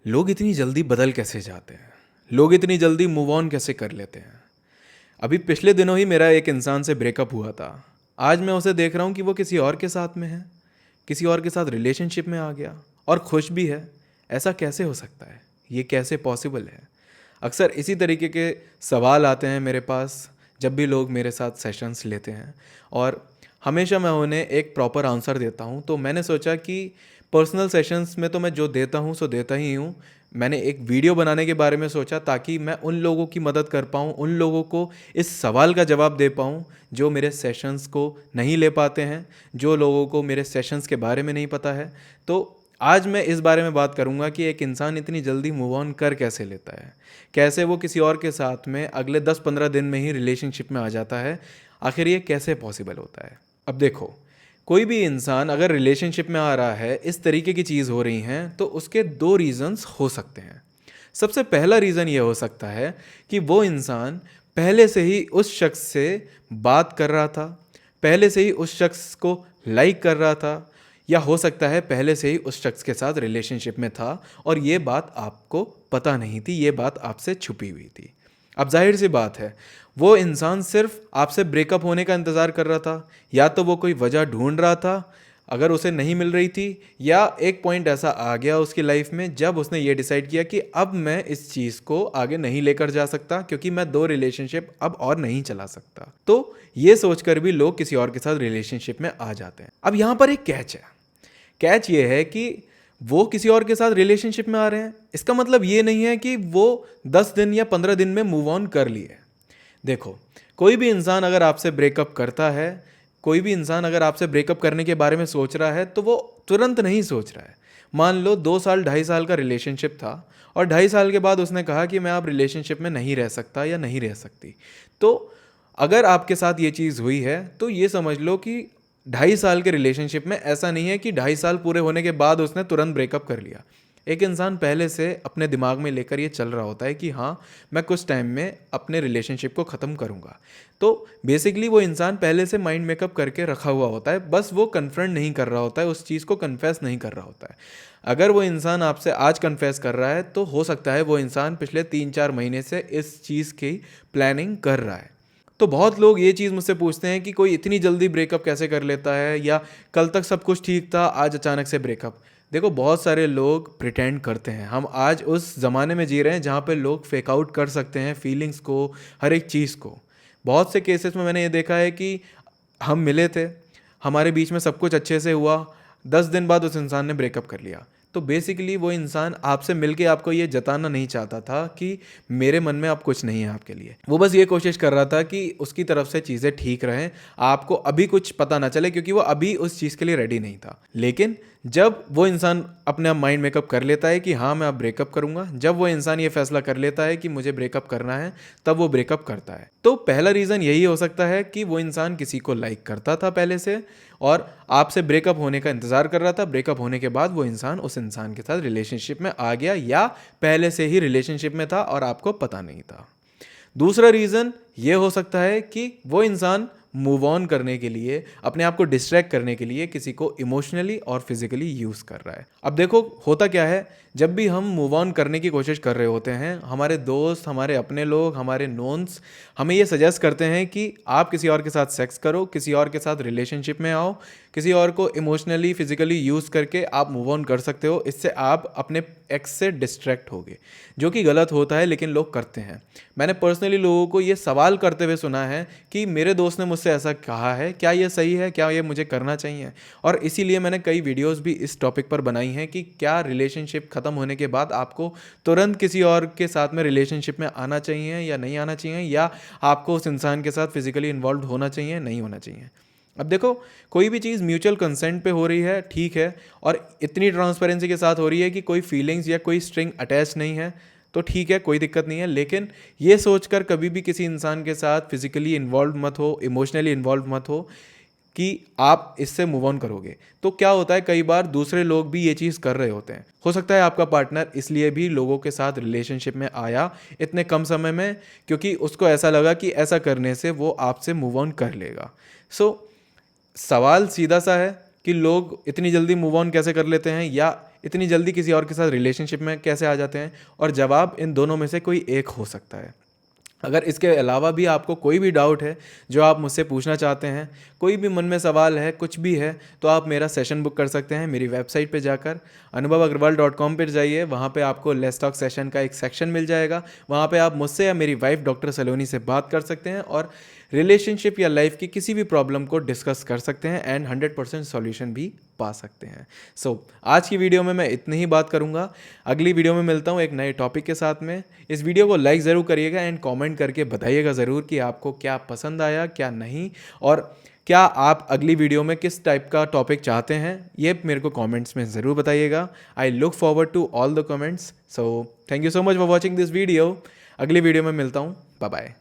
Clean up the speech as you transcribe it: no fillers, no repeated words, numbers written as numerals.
लोग इतनी जल्दी बदल कैसे जाते हैं? लोग इतनी जल्दी मूव ऑन कैसे कर लेते हैं? अभी पिछले दिनों ही मेरा एक इंसान से ब्रेकअप हुआ था। आज मैं उसे देख रहा हूँ कि वो किसी और के साथ में है, किसी और के साथ रिलेशनशिप में आ गया और खुश भी है। ऐसा कैसे हो सकता है? ये कैसे पॉसिबल है? अक्सर इसी तरीके के सवाल आते हैं मेरे पास जब भी लोग मेरे साथ सेशंस लेते हैं, और हमेशा मैं उन्हें एक प्रॉपर आंसर देता हूँ। तो मैंने सोचा कि पर्सनल सेशंस में तो मैं जो देता हूँ सो देता ही हूँ। मैंने एक वीडियो बनाने के बारे में सोचा ताकि मैं उन लोगों की मदद कर पाऊँ, उन लोगों को इस सवाल का जवाब दे पाऊँ जो मेरे सेशंस को नहीं ले पाते हैं, जो लोगों को मेरे सेशंस के बारे में नहीं पता है। तो आज मैं इस बारे में बात करूंगा कि एक इंसान इतनी जल्दी मूव ऑन कर कैसे लेता है, कैसे वो किसी और के साथ में अगले 10-15 दिन में ही रिलेशनशिप में आ जाता है। आखिर ये कैसे पॉसिबल होता है? अब देखो, कोई भी इंसान अगर रिलेशनशिप में आ रहा है, इस तरीके की चीज़ हो रही हैं, तो उसके दो रीज़न्स हो सकते हैं। सबसे पहला रीज़न ये हो सकता है कि वो इंसान पहले से ही उस शख्स से बात कर रहा था, पहले से ही उस शख्स को लाइक कर रहा था, या हो सकता है पहले से ही उस शख्स के साथ रिलेशनशिप में था और ये बात आपको पता नहीं थी, ये बात आपसे छुपी हुई थी। अब जाहिर सी बात है, वो इंसान सिर्फ आपसे ब्रेकअप होने का इंतज़ार कर रहा था, या तो वो कोई वजह ढूंढ रहा था अगर उसे नहीं मिल रही थी, या एक पॉइंट ऐसा आ गया उसकी लाइफ में जब उसने ये डिसाइड किया कि अब मैं इस चीज़ को आगे नहीं लेकर जा सकता, क्योंकि मैं दो रिलेशनशिप अब और नहीं चला सकता। तो ये सोचकर भी लोग किसी और के साथ रिलेशनशिप में आ जाते हैं। अब यहाँ पर एक कैच है। कैच ये है कि वो किसी और के साथ रिलेशनशिप में आ रहे हैं, इसका मतलब ये नहीं है कि वो 10 दिन या 15 दिन में मूव ऑन कर लिए। देखो, कोई भी इंसान अगर आपसे ब्रेकअप करता है, कोई भी इंसान अगर आपसे ब्रेकअप करने के बारे में सोच रहा है, तो वो तुरंत नहीं सोच रहा है। मान लो 2 साल 2.5 साल का रिलेशनशिप था और 2.5 साल के बाद उसने कहा कि मैं अब रिलेशनशिप में नहीं रह सकता या नहीं रह सकती। तो अगर आपके साथ ये चीज़ हुई है तो ये समझ लो कि 2.5 साल के रिलेशनशिप में ऐसा नहीं है कि 2.5 साल पूरे होने के बाद उसने तुरंत ब्रेकअप कर लिया। एक इंसान पहले से अपने दिमाग में लेकर ये चल रहा होता है कि हाँ, मैं कुछ टाइम में अपने रिलेशनशिप को ख़त्म करूँगा। तो बेसिकली वो इंसान पहले से माइंड मेकअप करके रखा हुआ होता है, बस वो कन्फ्रंट नहीं कर रहा होता है, उस चीज़ को कन्फेस नहीं कर रहा होता है। अगर वो इंसान आपसे आज कन्फेस कर रहा है तो हो सकता है वो इंसान पिछले 3-4 महीने से इस चीज़ की प्लानिंग कर रहा है। तो बहुत लोग ये चीज़ मुझसे पूछते हैं कि कोई इतनी जल्दी ब्रेकअप कैसे कर लेता है, या कल तक सब कुछ ठीक था आज अचानक से ब्रेकअप। देखो, बहुत सारे लोग प्रिटेंड करते हैं। हम आज उस ज़माने में जी रहे हैं जहाँ पे लोग फेक आउट कर सकते हैं फीलिंग्स को, हर एक चीज़ को। बहुत से केसेस में मैंने ये देखा है कि हम मिले थे, हमारे बीच में सब कुछ अच्छे से हुआ, 10 दिन बाद उस इंसान ने ब्रेकअप कर लिया। तो बेसिकली वो इंसान आपसे मिलके आपको ये जताना नहीं चाहता था कि मेरे मन में अब कुछ नहीं है आपके लिए। वो बस ये कोशिश कर रहा था कि उसकी तरफ से चीज़ें ठीक रहें, आपको अभी कुछ पता ना चले, क्योंकि वो अभी उस चीज़ के लिए रेडी नहीं था। लेकिन जब वो इंसान अपने आप माइंड मेकअप कर लेता है कि हाँ मैं अब ब्रेकअप करूंगा, जब वो इंसान ये फैसला कर लेता है कि मुझे ब्रेकअप करना है, तब वो ब्रेकअप करता है। तो पहला रीज़न यही हो सकता है कि वो इंसान किसी को लाइक करता था पहले से और आपसे ब्रेकअप होने का इंतज़ार कर रहा था। ब्रेकअप होने के बाद वो इंसान उस इंसान के साथ रिलेशनशिप में आ गया, या पहले से ही रिलेशनशिप में था और आपको पता नहीं था। दूसरा रीज़न ये हो सकता है कि वो इंसान मूव ऑन करने के लिए, अपने आप को डिस्ट्रैक्ट करने के लिए किसी को इमोशनली और फिजिकली यूज़ कर रहा है। अब देखो, होता क्या है, जब भी हम मूव ऑन करने की कोशिश कर रहे होते हैं, हमारे दोस्त, हमारे अपने लोग, हमारे नोन्स हमें ये सजेस्ट करते हैं कि आप किसी और के साथ सेक्स करो, किसी और के साथ रिलेशनशिप में आओ, किसी और को इमोशनली फिजिकली यूज़ करके आप मूव ऑन कर सकते हो, इससे आप अपने एक्स से डिस्ट्रैक्ट होगे। जो कि गलत होता है, लेकिन लोग करते हैं। मैंने पर्सनली लोगों को ये सवाल करते हुए सुना है कि मेरे दोस्त ने मुझसे ऐसा कहा है, क्या ये सही है, क्या ये मुझे करना चाहिए? और इसीलिए मैंने कई वीडियोस भी इस टॉपिक पर बनाई हैं कि क्या रिलेशनशिप ख़त्म होने के बाद आपको तुरंत किसी और के साथ में रिलेशनशिप में आना चाहिए या नहीं आना चाहिए, या आपको उस इंसान के साथ फिजिकली इन्वॉल्व होना चाहिए, नहीं होना चाहिए। अब देखो, कोई भी चीज़ म्यूचुअल कंसेंट पे हो रही है, ठीक है, और इतनी ट्रांसपेरेंसी के साथ हो रही है कि कोई फीलिंग्स या कोई स्ट्रिंग अटैच नहीं है, तो ठीक है, कोई दिक्कत नहीं है। लेकिन ये सोचकर कभी भी किसी इंसान के साथ फिजिकली इन्वॉल्व मत हो, इमोशनली इन्वॉल्व मत हो कि आप इससे मूव ऑन करोगे। तो क्या होता है, कई बार दूसरे लोग भी ये चीज़ कर रहे होते हैं। हो सकता है आपका पार्टनर इसलिए भी लोगों के साथ रिलेशनशिप में आया इतने कम समय में, क्योंकि उसको ऐसा लगा कि ऐसा करने से वो आपसे मूव ऑन कर लेगा। सो सवाल सीधा सा है कि लोग इतनी जल्दी मूव ऑन कैसे कर लेते हैं, या इतनी जल्दी किसी और के साथ रिलेशनशिप में कैसे आ जाते हैं? और जवाब इन दोनों में से कोई एक हो सकता है। अगर इसके अलावा भी आपको कोई भी डाउट है जो आप मुझसे पूछना चाहते हैं, कोई भी मन में सवाल है, कुछ भी है, तो आप मेरा सेशन बुक कर सकते हैं मेरी वेबसाइट पे जाकर anubhavagarwal.com पर जाइए। वहाँ पे आपको लेट्स टॉक सेशन का एक सेक्शन मिल जाएगा। वहाँ पे आप मुझसे या मेरी वाइफ डॉक्टर सलोनी से बात कर सकते हैं और रिलेशनशिप या लाइफ की किसी भी प्रॉब्लम को डिस्कस कर सकते हैं एंड 100% सॉल्यूशन भी पा सकते हैं। आज की वीडियो में मैं इतनी ही बात करूंगा। अगली वीडियो में मिलता हूं एक नए टॉपिक के साथ में। इस वीडियो को लाइक ज़रूर करिएगा एंड कमेंट करके बताइएगा ज़रूर कि आपको क्या पसंद आया, क्या नहीं, और क्या आप अगली वीडियो में किस टाइप का टॉपिक चाहते हैं, ये मेरे को कमेंट्स में ज़रूर बताइएगा। I look forward to all the comments. So thank you so much for watching this video. अगली वीडियो में मिलता हूँ। Bye bye.